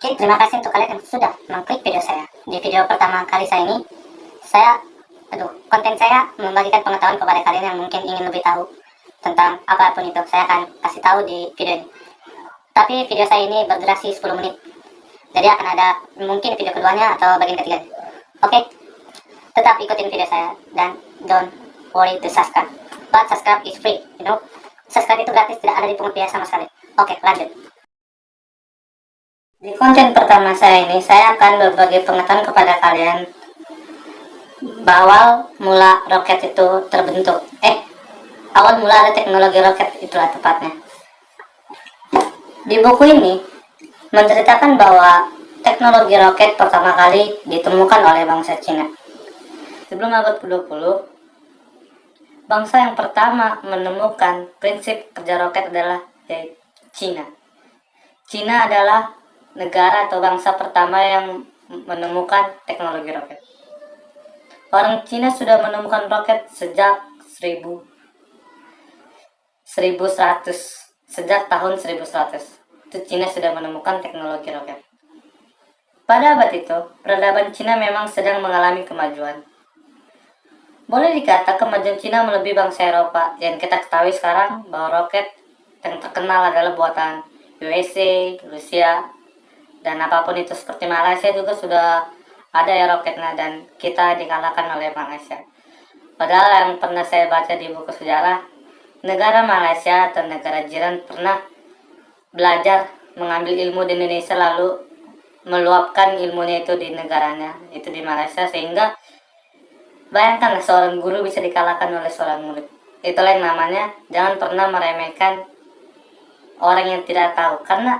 Oke, terima kasih untuk kalian yang sudah mengklik video saya. Di video pertama kali saya ini, konten saya membagikan pengetahuan kepada kalian yang mungkin ingin lebih tahu tentang apapun itu. Saya akan kasih tahu di video ini. Tapi video saya ini berdurasi 10 menit. Jadi akan ada mungkin video keduanya atau bagian ketiga. Oke, tetap ikutin video saya dan don't worry to subscribe. But subscribe is free, you know. Subscribe itu gratis, tidak ada dipungut biaya sama sekali. Oke, lanjut. Di konten pertama saya ini, saya akan berbagi pengetahuan kepada kalian bahwa mula roket itu terbentuk. Awal mula ada teknologi roket, itulah tepatnya. Di buku ini menceritakan bahwa teknologi roket pertama kali ditemukan oleh bangsa Cina. Sebelum abad ke-20, bangsa yang pertama menemukan prinsip kerja roket adalah Cina. Cina adalah negara atau bangsa pertama yang menemukan teknologi roket. Orang Cina sudah menemukan roket sejak 1100, sejak tahun 1100. Itu Cina sudah menemukan teknologi roket. Pada abad itu, peradaban Cina memang sedang mengalami kemajuan. Boleh dikata kemajuan Cina melebihi bangsa Eropa. Yang kita ketahui sekarang bahwa roket yang terkenal adalah buatan USA, Rusia, dan apapun itu, seperti Malaysia juga sudah ada ya roketnya, dan kita dikalahkan oleh Malaysia. Padahal yang pernah saya baca di buku sejarah, negara Malaysia atau negara jiran pernah belajar mengambil ilmu di Indonesia lalu meluapkan ilmunya itu di negaranya, itu di Malaysia, sehingga bayangkanlah seorang guru bisa dikalahkan oleh seorang murid. Itulah yang namanya jangan pernah meremehkan orang yang tidak tahu, karena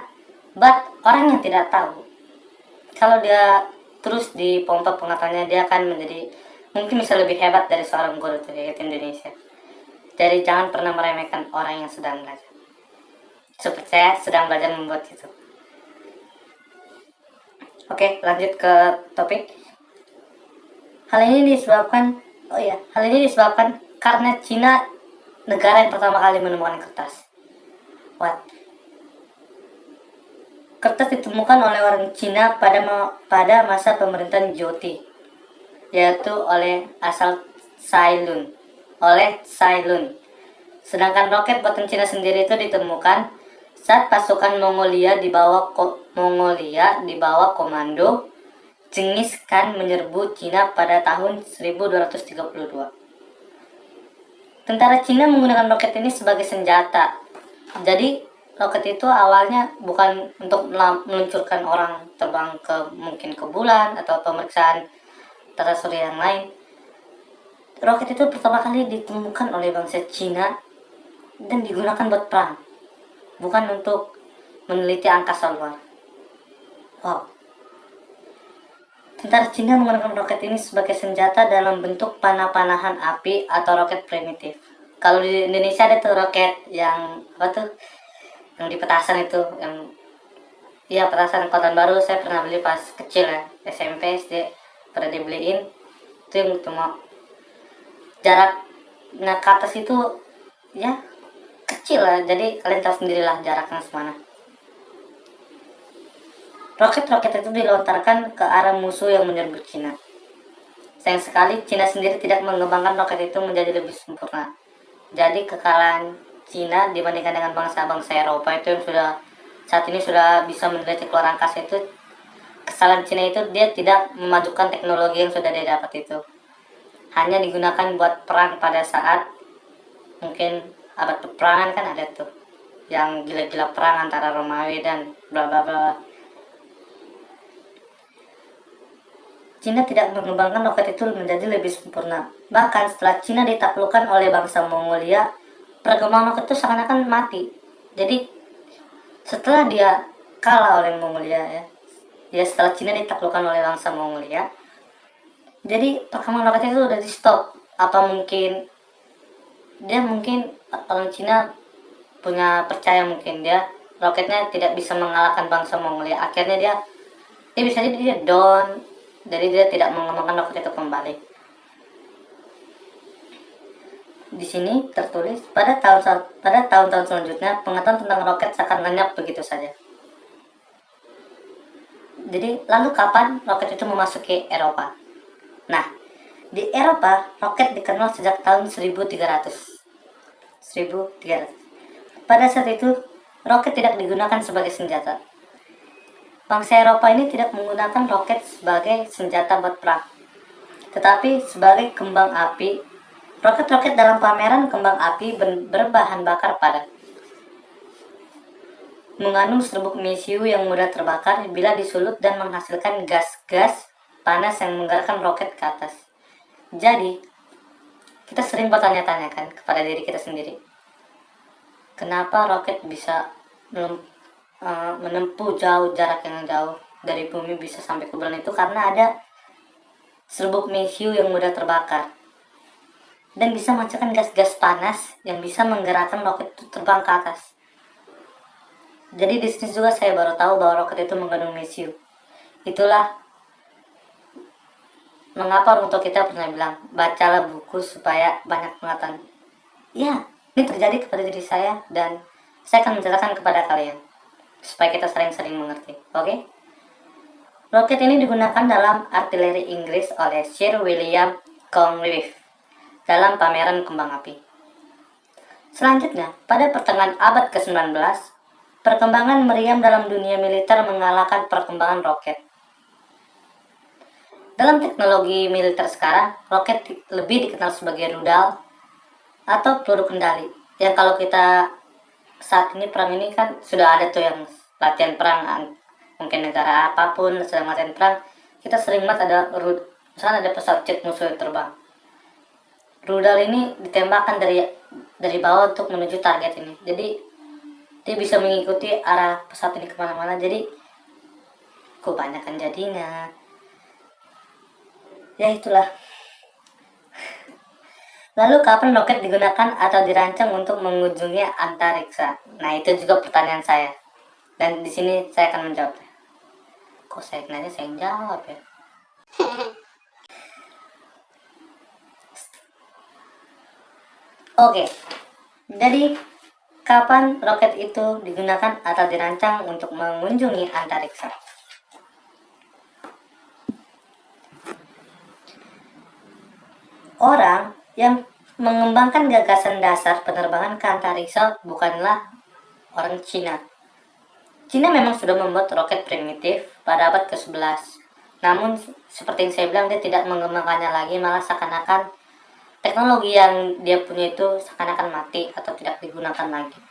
orang yang tidak tahu, kalau dia terus dipompa pengetahuannya, dia akan menjadi mungkin bisa lebih hebat dari seorang guru di Indonesia. Jadi jangan pernah meremehkan orang yang sedang belajar. Seperti saya sedang belajar membuat itu. Oke, lanjut ke topik. Hal ini disebabkan karena Cina negara yang pertama kali menemukan kertas. Kertas ditemukan oleh orang Cina pada masa pemerintahan Joti, yaitu oleh Tsai Lun. Sedangkan roket buatan Cina sendiri itu ditemukan saat pasukan Mongolia di bawah komando Genghis Khan menyerbu Cina pada tahun 1232. Tentara Cina menggunakan roket ini sebagai senjata. Jadi roket itu awalnya bukan untuk meluncurkan orang terbang mungkin ke bulan atau pemeriksaan tata surya yang lain. Roket itu pertama kali ditemukan oleh bangsa Cina dan digunakan buat perang, bukan untuk meneliti angkasa luar. Tentara Cina menggunakan roket ini sebagai senjata dalam bentuk panah-panahan api atau roket primitif. Kalau di Indonesia ada tuh roket yang yang di petasan itu, yang petasan Kota Baru, saya pernah beli pas kecil ya, SMP SD pernah dibeliin. Itu yang cuma jaraknya ke atas itu ya kecil lah, jadi kalian tahu sendirilah jaraknya semana. Roket-roket itu dilontarkan ke arah musuh yang menyerbu Cina. Sayang sekali Cina sendiri tidak mengembangkan roket itu menjadi lebih sempurna. Jadi kekalahan Cina dibandingkan dengan bangsa-bangsa Eropa itu yang saat ini sudah bisa meneliti keluar angkasa, itu kesalahan Cina itu dia tidak memajukan teknologi yang sudah dia dapat itu. Hanya digunakan buat perang pada saat mungkin abad peperangan, kan ada tuh yang gila-gila perang antara Romawi dan bla bla bla. Cina tidak mengembangkan roket itu menjadi lebih sempurna. Bahkan setelah Cina ditaklukkan oleh bangsa Mongolia, perkembangan roket itu seakan-akan mati. Jadi setelah dia kalah oleh Mongolia setelah Cina ditaklukkan oleh bangsa Mongolia, jadi perkembangan roket itu udah di stop. Apa mungkin orang Cina punya percaya mungkin dia roketnya tidak bisa mengalahkan bangsa Mongolia. Akhirnya dia bisa jadi dia down. Jadi dia tidak mengembangkan roket itu kembali. Di sini tertulis pada tahun-tahun selanjutnya pengetahuan tentang roket seakan lenyap begitu saja. Jadi lalu kapan roket itu memasuki Eropa? Nah, di Eropa roket dikenal sejak tahun 1300. Pada saat itu roket tidak digunakan sebagai senjata. Bangsa Eropa ini tidak menggunakan roket sebagai senjata buat perang, tetapi sebagai kembang api. Roket-roket dalam pameran kembang api berbahan bakar padat, mengandung serbuk mesiu yang mudah terbakar bila disulut dan menghasilkan gas-gas panas yang menggerakkan roket ke atas. Jadi, kita sering bertanya-tanya kan kepada diri kita sendiri, kenapa roket bisa menempuh jarak yang jauh dari bumi bisa sampai ke bulan? Itu karena ada serbuk mesiu yang mudah terbakar dan bisa menghasilkan gas-gas panas yang bisa menggerakkan roket itu terbang ke atas. Jadi di sini juga saya baru tahu bahwa roket itu mengandung mesiu. Itulah mengapa orang tua kita pernah bilang, bacalah buku supaya banyak pengetahuan. Ya, ini terjadi kepada diri saya dan saya akan menceritakan kepada kalian supaya kita sering-sering mengerti. Oke? Roket ini digunakan dalam artileri Inggris oleh Sir William Congreve dalam pameran kembang api. Selanjutnya, pada pertengahan abad ke-19, perkembangan meriam dalam dunia militer mengalahkan perkembangan roket. Dalam teknologi militer sekarang, roket lebih dikenal sebagai rudal atau peluru kendali. Yang kalau kita saat ini perang ini kan sudah ada tuh yang latihan perang, mungkin negara apapun sedang latihan perang, kita sering banget ada misalnya ada pesawat jet musuh yang terbang. Rudal ini ditembakkan dari bawah untuk menuju target ini. Jadi dia bisa mengikuti arah pesawat ini kemana-mana. Jadi kebanyakan jadinya. Ya itulah. Lalu kapan roket digunakan atau dirancang untuk mengunjungi antariksa? Nah itu juga pertanyaan saya. Dan di sini saya akan menjawab. Kok saya nanya saya yang jawab ya? Oke, jadi kapan roket itu digunakan atau dirancang untuk mengunjungi antariksa? Orang yang mengembangkan gagasan dasar penerbangan ke antariksa bukanlah orang Cina. Cina memang sudah membuat roket primitif pada abad ke-11. Namun, seperti yang saya bilang, dia tidak mengembangkannya lagi, malah seakan-akan teknologi yang dia punya itu seakan-akan mati atau tidak digunakan lagi.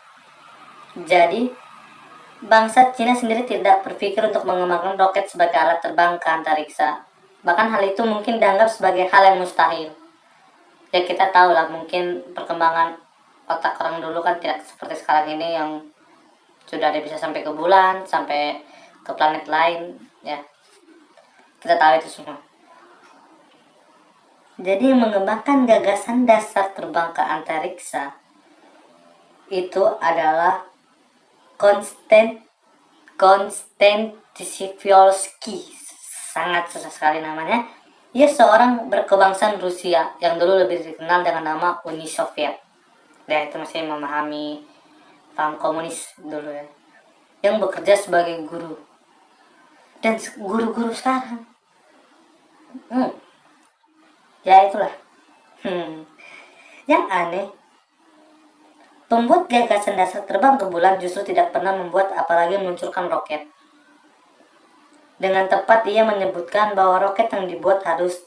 Jadi, bangsa Cina sendiri tidak berpikir untuk mengembangkan roket sebagai alat terbang ke antariksa. Bahkan hal itu mungkin dianggap sebagai hal yang mustahil. Ya kita tahu lah, mungkin perkembangan otak orang dulu kan tidak seperti sekarang ini yang sudah ada bisa sampai ke bulan, sampai ke planet lain, ya. Kita tahu itu semua. Jadi mengembangkan gagasan dasar terbang ke antariksa itu adalah Konstantin Tsiolkovsky, sangat susah sekali namanya. Ia seorang berkebangsaan Rusia yang dulu lebih dikenal dengan nama Uni Soviet. Dan itu masih memahami paham komunis dulu ya. Yang bekerja sebagai guru. Dan guru-guru sekarang. Ya itulah. Yang aneh, pembuat gagasan dasar terbang ke bulan justru tidak pernah membuat apalagi meluncurkan roket. Dengan tepat ia menyebutkan bahwa roket yang dibuat harus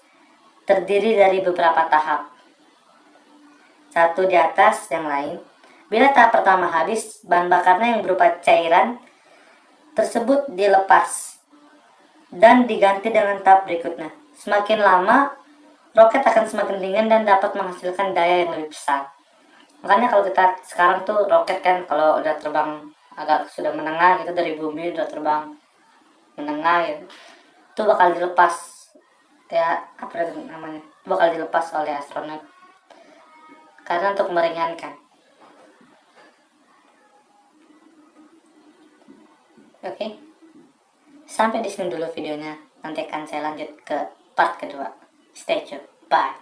terdiri dari beberapa tahap. Satu di atas yang lain. Bila tahap pertama habis, bahan bakarnya yang berupa cairan tersebut dilepas dan diganti dengan tahap berikutnya. Semakin lama, roket akan semakin ringan dan dapat menghasilkan daya yang lebih besar. Makanya kalau kita sekarang tuh roket kan kalau udah terbang agak sudah menengah gitu dari bumi, udah terbang menengah gitu, itu bakal dilepas ya, apa itu namanya, bakal dilepas oleh astronot karena untuk meringankan. Oke, sampai di sini dulu videonya. Nanti akan saya lanjut ke part kedua. Stay tune. Bye.